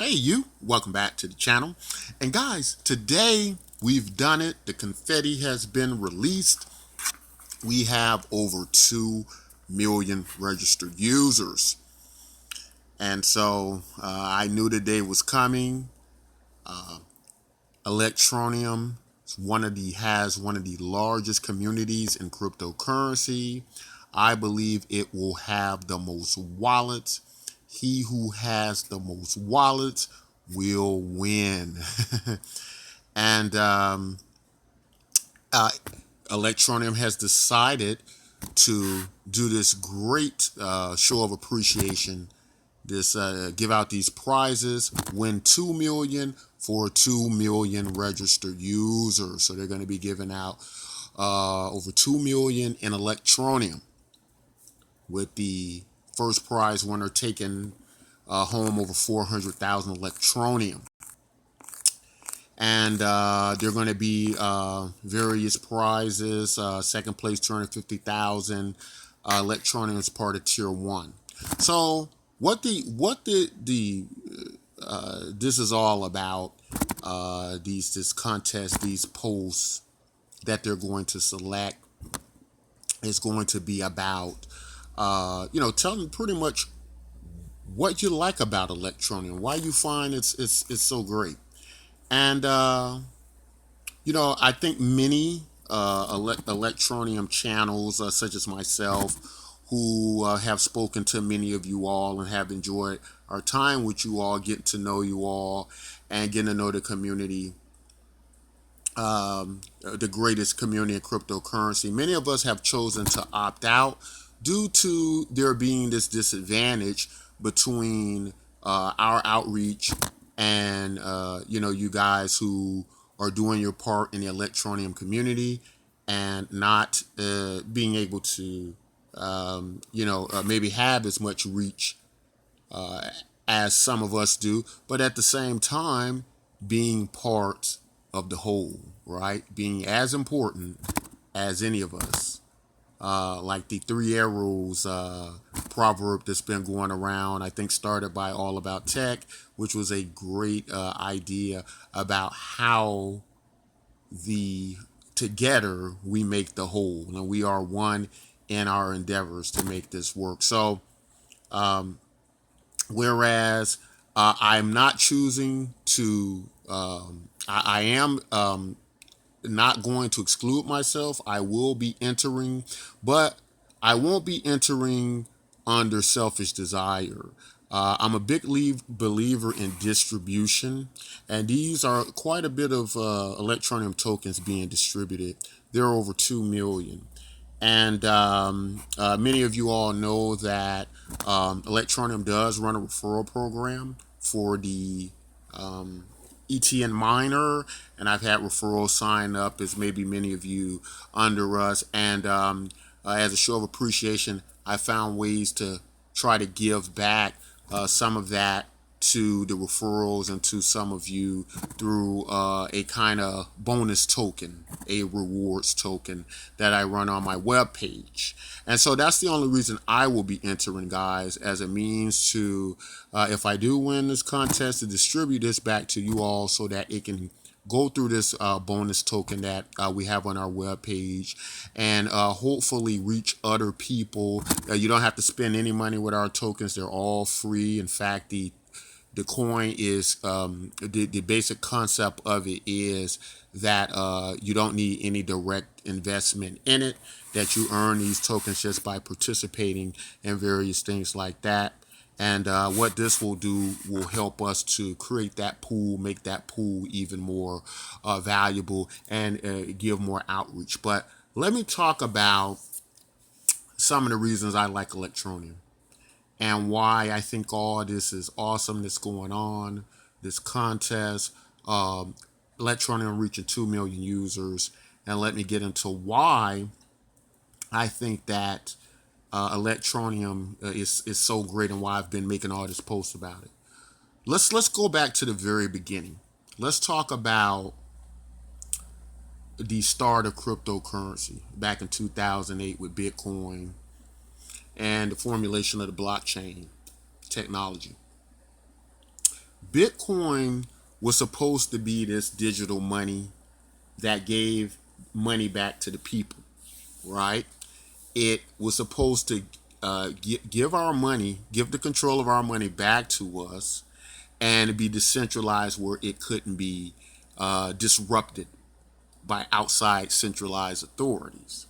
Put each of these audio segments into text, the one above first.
Hey, you, welcome back to the channel. And guys, today we've done it. The confetti has been released. We have over 2 million registered users. And so I knew the day was coming. Electroneum has one of the largest communities in cryptocurrency. I believe it will have the most wallets. He who has the most wallets will win. and uh, Electroneum has decided to do this great show of appreciation. This give out these prizes, win 2 million for 2 million registered users. So they're going to be giving out over 2 million in Electroneum, with the first prize winner taking home over 400,000 Electroneum. And there are going to be various prizes. Second place, 250,000 Electroneum is part of Tier 1. So this is all about, this contest, these posts that they're going to select, is going to be about telling pretty much what you like about Electroneum, why you find it's so great. And I think many Electroneum channels, such as myself, who have spoken to many of you all and have enjoyed our time with you all, getting to know you all and getting to know the community, the greatest community in cryptocurrency. Many of us have chosen to opt out due to there being this disadvantage between our outreach and you guys who are doing your part in the Electroneum community, and not being able to maybe have as much reach as some of us do, but at the same time being part of the whole, right? Being as important as any of us. Like the three arrows proverb that's been going around, I think started by All About Tech, which was a great idea about how the together we make the whole, and we are one in our endeavors to make this work. So whereas I'm not choosing to, I am not going to exclude myself. I will be entering, but I won't be entering under selfish desire. I'm a big believer in distribution, and these are quite a bit of Electroneum tokens being distributed. There are over 2 million. And many of you all know that Electroneum does run a referral program for the ETN miner, and I've had referrals sign up, as maybe many of you under us. And as a show of appreciation, I found ways to try to give back some of that to the referrals and to some of you through a kind of bonus token, a rewards token that I run on my webpage. And so that's the only reason I will be entering, guys, as a means to, if I do win this contest, to distribute this back to you all so that it can go through this bonus token that we have on our webpage, and hopefully reach other people. You don't have to spend any money with our tokens. They're all free. In fact, the coin is the basic concept of it is that you don't need any direct investment in it, that you earn these tokens just by participating in various things like that. And what this will do will help us to create that pool, make that pool even more valuable, and give more outreach. But let me talk about some of the reasons I like Electroneum and why I think all this is awesome that's going on, this contest, Electroneum reaching 2 million users. And let me get into why I think that Electroneum is so great, and why I've been making all this posts about it. Let's go back to the very beginning. Let's talk about the start of cryptocurrency back in 2008 with Bitcoin and the formulation of the blockchain technology. Bitcoin was supposed to be this digital money that gave money back to the people, right? It was supposed to give our money, give the control of our money back to us, and be decentralized where it couldn't be disrupted by outside centralized authorities.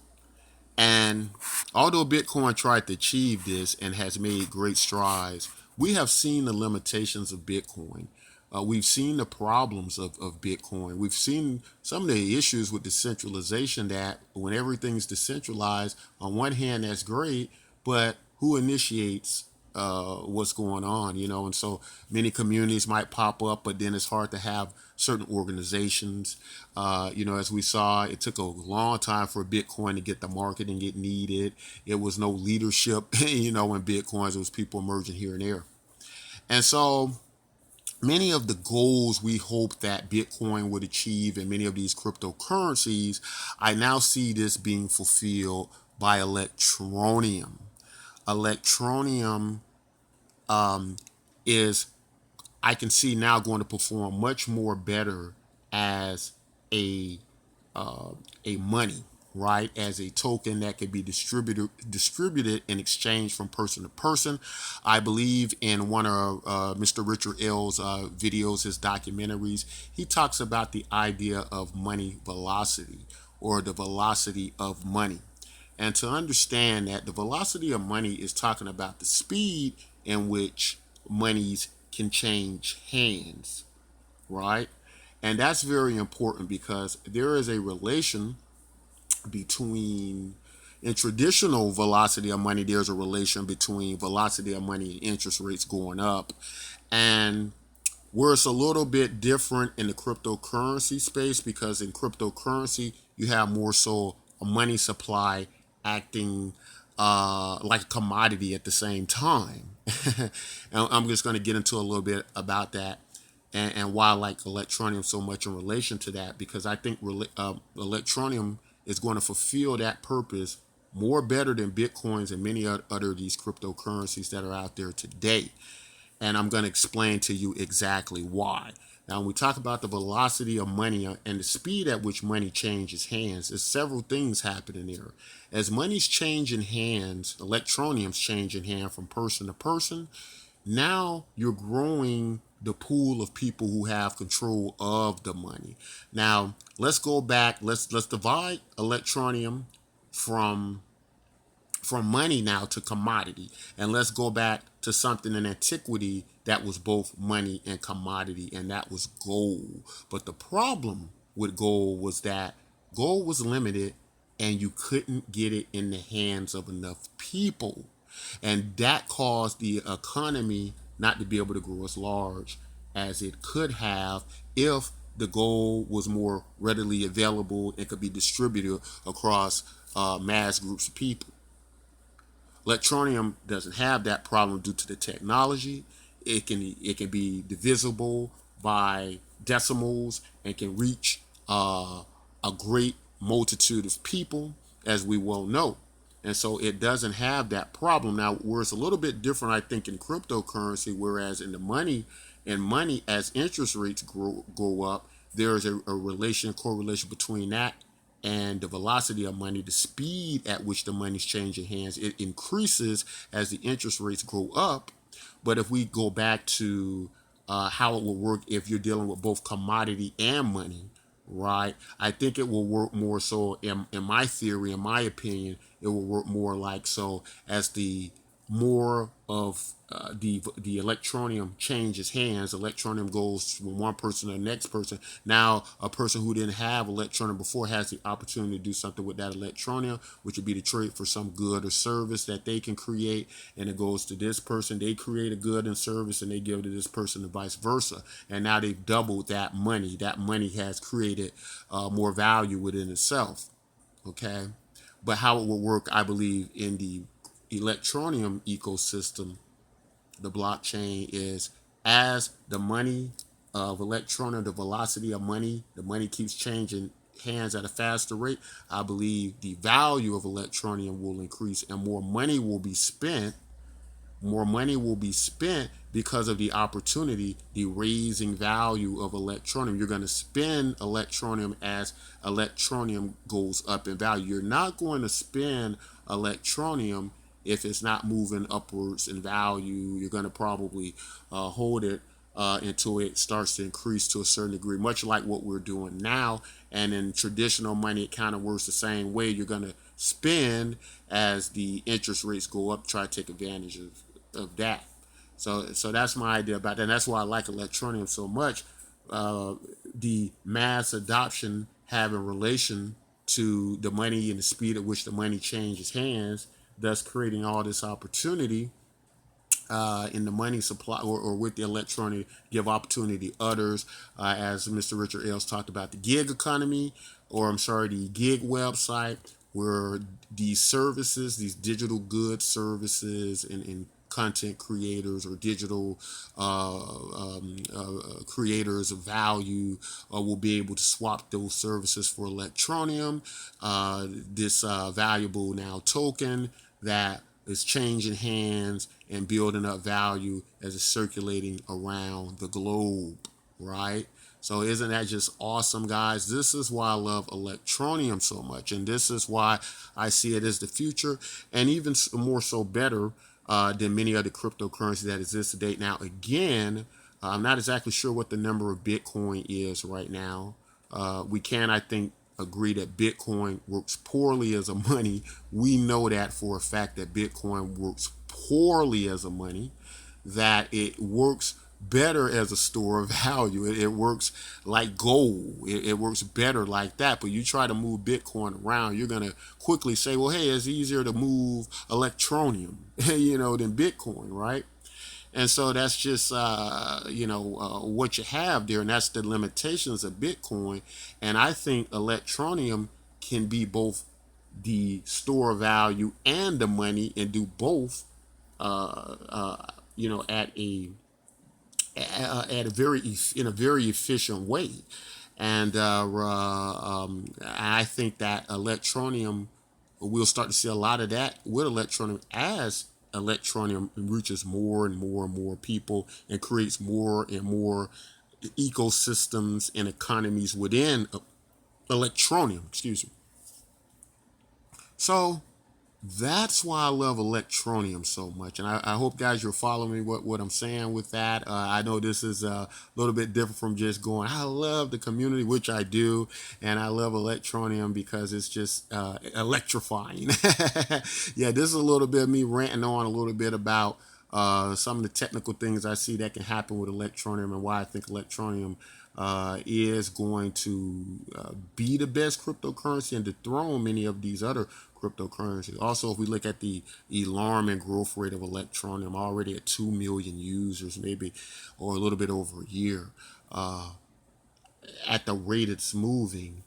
And although Bitcoin tried to achieve this and has made great strides, we have seen the limitations of Bitcoin. We've seen the problems of Bitcoin. We've seen some of the issues with decentralization, that when everything's decentralized, on one hand, that's great, but who initiates what's going on, and so many communities might pop up, but then it's hard to have certain organizations. As we saw, it took a long time for Bitcoin to get the marketing it needed. It was no leadership, in Bitcoins. It was people emerging here and there. And so many of the goals we hope that Bitcoin would achieve and many of these cryptocurrencies, I now see this being fulfilled by Electroneum. Electroneum is, I can see now, going to perform much more better as a a money, right? As a token that can be distributed in exchange from person to person. I believe in one of Mr. Richard L's videos, his documentaries, he talks about the idea of money velocity, or the velocity of money. And to understand that the velocity of money is talking about the speed in which monies can change hands, right? And that's very important because there is a relation between, in traditional velocity of money, there's a relation between velocity of money and interest rates going up. And where it's a little bit different in the cryptocurrency space, because in cryptocurrency, you have more so a money supply acting like a commodity at the same time. And I'm just going to get into a little bit about that, and why I like Electroneum so much in relation to that, because I think Electroneum is going to fulfill that purpose more better than Bitcoins and many other of these cryptocurrencies that are out there today. And I'm going to explain to you exactly why. Now, when we talk about the velocity of money and the speed at which money changes hands, there's several things happening there. As money's changing hands, Electroneum's changing hand from person to person. Now you're growing the pool of people who have control of the money. Now, let's go back. Let's divide Electroneum from money now to commodity. And let's go back to something in antiquity that was both money and commodity, and that was gold. But the problem with gold was that gold was limited and you couldn't get it in the hands of enough people. And that caused the economy not to be able to grow as large as it could have if the gold was more readily available and could be distributed across mass groups of people. Electroneum doesn't have that problem due to the technology. It can be divisible by decimals and can reach a great multitude of people, as we well know. And so it doesn't have that problem. Now, where it's a little bit different, I think, in cryptocurrency, whereas in the money, as interest rates go up, there is a correlation between that and the velocity of money, the speed at which the money's changing hands. It increases as the interest rates go up. But if we go back to how it will work if you're dealing with both commodity and money, right? I think it will work more so, in my theory, in my opinion, it will work more like so as the more of the Electroneum changes hands. Electroneum goes from one person to the next person. Now, a person who didn't have Electroneum before has the opportunity to do something with that Electroneum, which would be to trade for some good or service that they can create, and it goes to this person. They create a good and service, and they give it to this person, and vice versa. And now they've doubled that money. That money has created more value within itself. Okay, but how it will work, I believe, in the Electroneum ecosystem, the blockchain, is as the money of Electroneum, the velocity of money, the money keeps changing hands at a faster rate. I believe the value of Electroneum will increase and more money will be spent because of the opportunity, the raising value of electronium. You're going to spend electronium as electronium goes up in value. You're not going to spend electronium if it's not moving upwards in value. You're going to probably hold it until it starts to increase to a certain degree, much like what we're doing now. And in traditional money, it kind of works the same way. You're going to spend as the interest rates go up, try to take advantage of that. So that's my idea about that. And that's why I like Electroneum so much. The mass adoption having relation to the money and the speed at which the money changes hands, thus creating all this opportunity in the money supply, or with the electronic, give opportunity to others, as Mr. Richard Ailes talked about the gig economy, or I'm sorry, the gig website, where these services, these digital goods services, and content creators or digital creators of value will be able to swap those services for Electroneum, this valuable now token that is changing hands and building up value as it's circulating around the globe, right? So isn't that just awesome, guys? This is why I love Electroneum so much, and this is why I see it as the future, and even more so better than many other cryptocurrencies that exist today. Now, again, I'm not exactly sure what the number of Bitcoin is right now. We can, I think, agree that Bitcoin works poorly as a money. We know that for a fact, that Bitcoin works poorly as a money, that it works better as a store of value. It works like gold. It works better like that. But you try to move Bitcoin around, you're going to quickly say, well, hey, it's easier to move Electroneum, than Bitcoin, right? And so that's just, what you have there. And that's the limitations of Bitcoin. And I think Electroneum can be both the store of value and the money, and do both, at a very efficient way. And I think that Electroneum, we'll start to see a lot of that with Electroneum, as Electroneum reaches more and more and more people and creates more and more ecosystems and economies within Electroneum. Excuse me. So that's why I love Electroneum so much. And I hope, guys, you're following me what I'm saying with that. I know this is a little bit different from just going, I love the community, which I do. And I love Electroneum because it's just electrifying. Yeah, this is a little bit of me ranting on a little bit about some of the technical things I see that can happen with Electroneum, and why I think Electroneum is going to be the best cryptocurrency and dethrone many of these other cryptocurrencies. Also, if we look at the alarming growth rate of Electroneum, already at 2 million users, maybe, or a little bit over a year, at the rate it's moving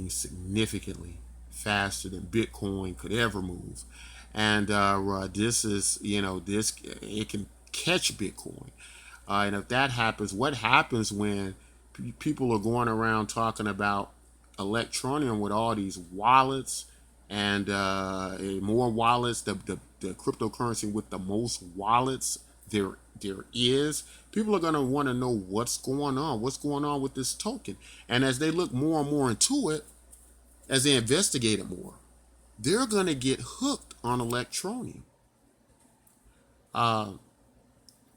significantly faster than Bitcoin could ever move. And this is, this, it can catch Bitcoin. And if that happens, what happens when people are going around talking about Electroneum with all these wallets, and more wallets, the cryptocurrency with the most wallets there is? People are going to want to know what's going on with this token. And as they look more and more into it, as they investigate it more, they're going to get hooked on Electroneum.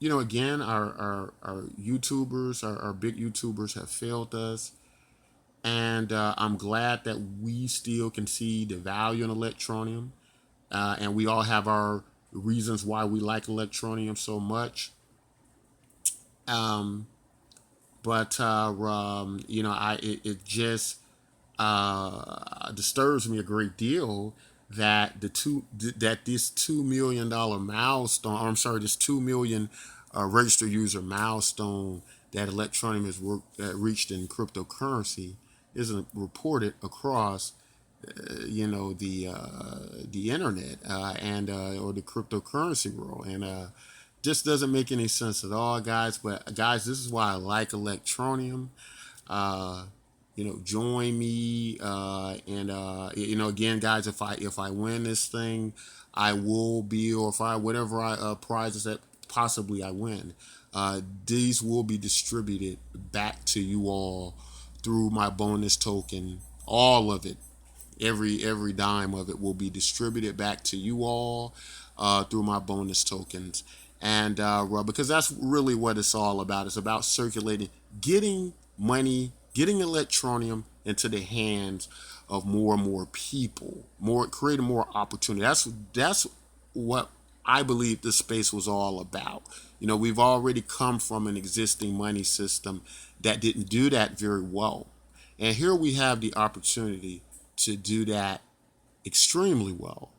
Again, our YouTubers, our big YouTubers have failed us. And I'm glad that we still can see the value in Electroneum. And we all have our reasons why we like Electroneum so much. But it just disturbs me a great deal that this $2 million milestone, or I'm sorry, this 2 million registered user milestone that Electroneum has reached in cryptocurrency isn't reported across the internet, and or the cryptocurrency world. And just doesn't make any sense at all, guys. But guys, this is why I like Electroneum. Join me, and again, guys, if I win this thing, I will be, or if I whatever prizes that possibly I win, these will be distributed back to you all through my bonus token. All of it, every dime of it will be distributed back to you all through my bonus tokens. And because that's really what it's all about. It's about circulating, getting money, getting Electroneum into the hands of more and more people, creating more opportunity. That's what I believe this space was all about. We've already come from an existing money system that didn't do that very well. And here we have the opportunity to do that extremely well,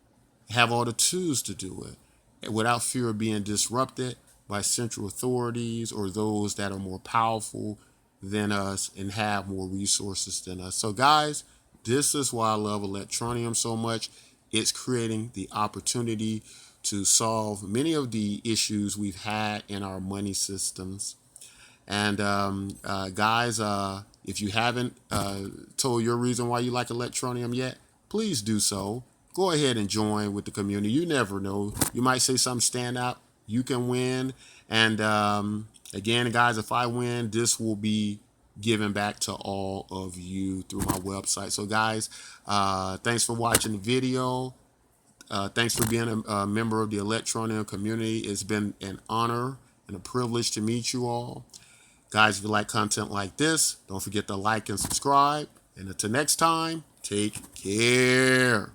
have all the tools to do it without fear of being disrupted by central authorities or those that are more powerful than us and have more resources than us. So guys, this is why I love Electroneum so much. It's creating the opportunity to solve many of the issues we've had in our money systems. And guys, if you haven't told your reason why you like Electroneum yet, please do so. Go ahead and join with the community. You never know. You might say something stand out. You can win. And again, guys, if I win, this will be given back to all of you through my website. So guys, thanks for watching the video. Thanks for being a member of the Electroneum community. It's been an honor and a privilege to meet you all. Guys, if you like content like this, don't forget to like and subscribe. And until next time, take care.